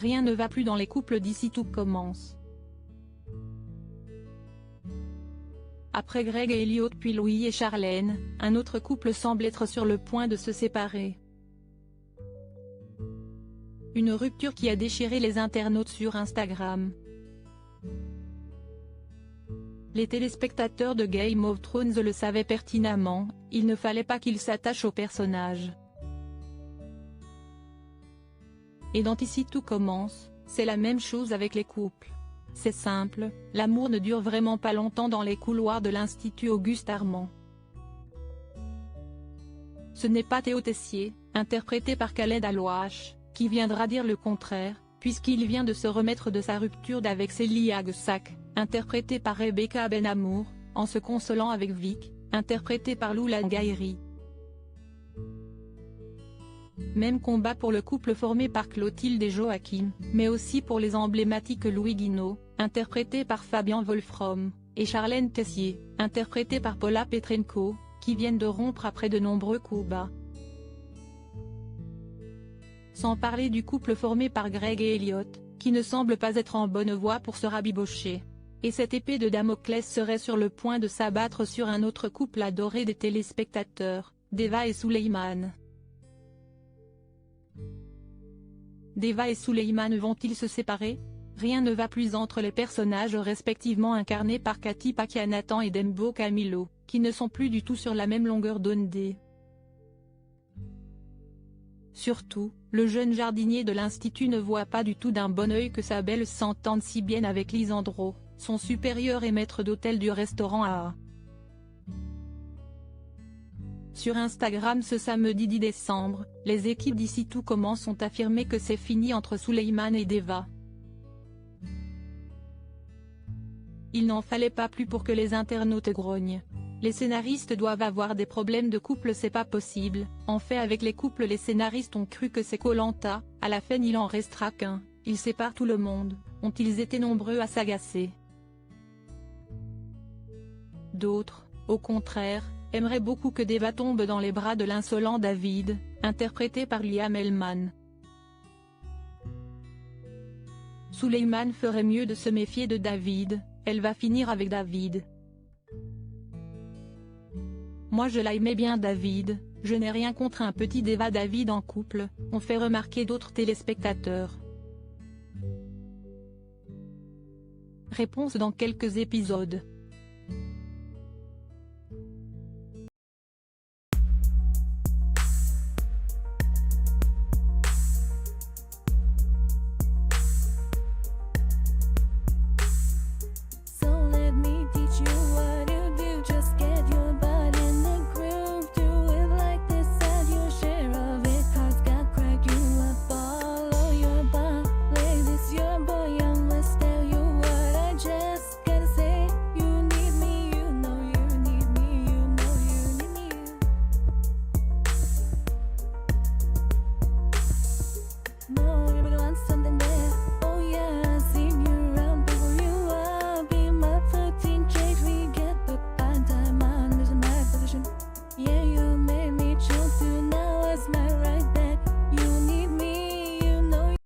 Rien ne va plus dans les couples d'ici tout commence. Après Greg et Elliot puis Louis et Charlène, un autre couple semble être sur le point de se séparer. Une rupture qui a déchiré les internautes sur Instagram. Les téléspectateurs de Game of Thrones le savaient pertinemment, il ne fallait pas qu'ils s'attachent au personnage. Et dans Ici tout commence, c'est la même chose avec les couples. C'est simple, l'amour ne dure vraiment pas longtemps dans les couloirs de l'Institut Auguste Armand. Ce n'est pas Théo Tessier, interprété par Khaled Alouache, qui viendra dire le contraire, puisqu'il vient de se remettre de sa rupture d'avec Célie Agsac, interprétée par Rebecca Benamour, en se consolant avec Vic, interprétée par Loula Ngaïri. Même combat pour le couple formé par Clotilde et Joachim, mais aussi pour les emblématiques Louis Guinaud, interprété par Fabien Wolfram, et Charlène Tessier, interprétée par Paula Petrenko, qui viennent de rompre après de nombreux coups bas. Sans parler du couple formé par Greg et Elliot, qui ne semble pas être en bonne voie pour se rabibocher. Et cette épée de Damoclès serait sur le point de s'abattre sur un autre couple adoré des téléspectateurs, Deva et Souleyman. Deva et Souleyman vont-ils se séparer? Rien ne va plus entre les personnages respectivement incarnés par Cathy Pakianathan et Dembo Camilo, qui ne sont plus du tout sur la même longueur d'onde. Surtout, le jeune jardinier de l'Institut ne voit pas du tout d'un bon œil que sa belle s'entende si bien avec Lisandro, son supérieur et maître d'hôtel du restaurant AA. Sur Instagram ce samedi 10 décembre, les équipes d'Ici tout commence ont affirmé que c'est fini entre Souleyman et Deva. Il n'en fallait pas plus pour que les internautes grognent. Les scénaristes doivent avoir des problèmes de couple, c'est pas possible. En fait, avec les couples, les scénaristes ont cru que c'est Koh-Lanta, à la fin il en restera qu'un, ils séparent tout le monde, ont-ils été nombreux à s'agacer. D'autres, au contraire, aimeraient beaucoup que Deva tombe dans les bras de l'insolent David, interprété par Liam Hellman. Souleyman ferait mieux de se méfier de David, elle va finir avec David. Moi je l'aimais bien David, je n'ai rien contre un petit Deva David en couple, ont fait remarquer d'autres téléspectateurs. Réponse dans quelques épisodes.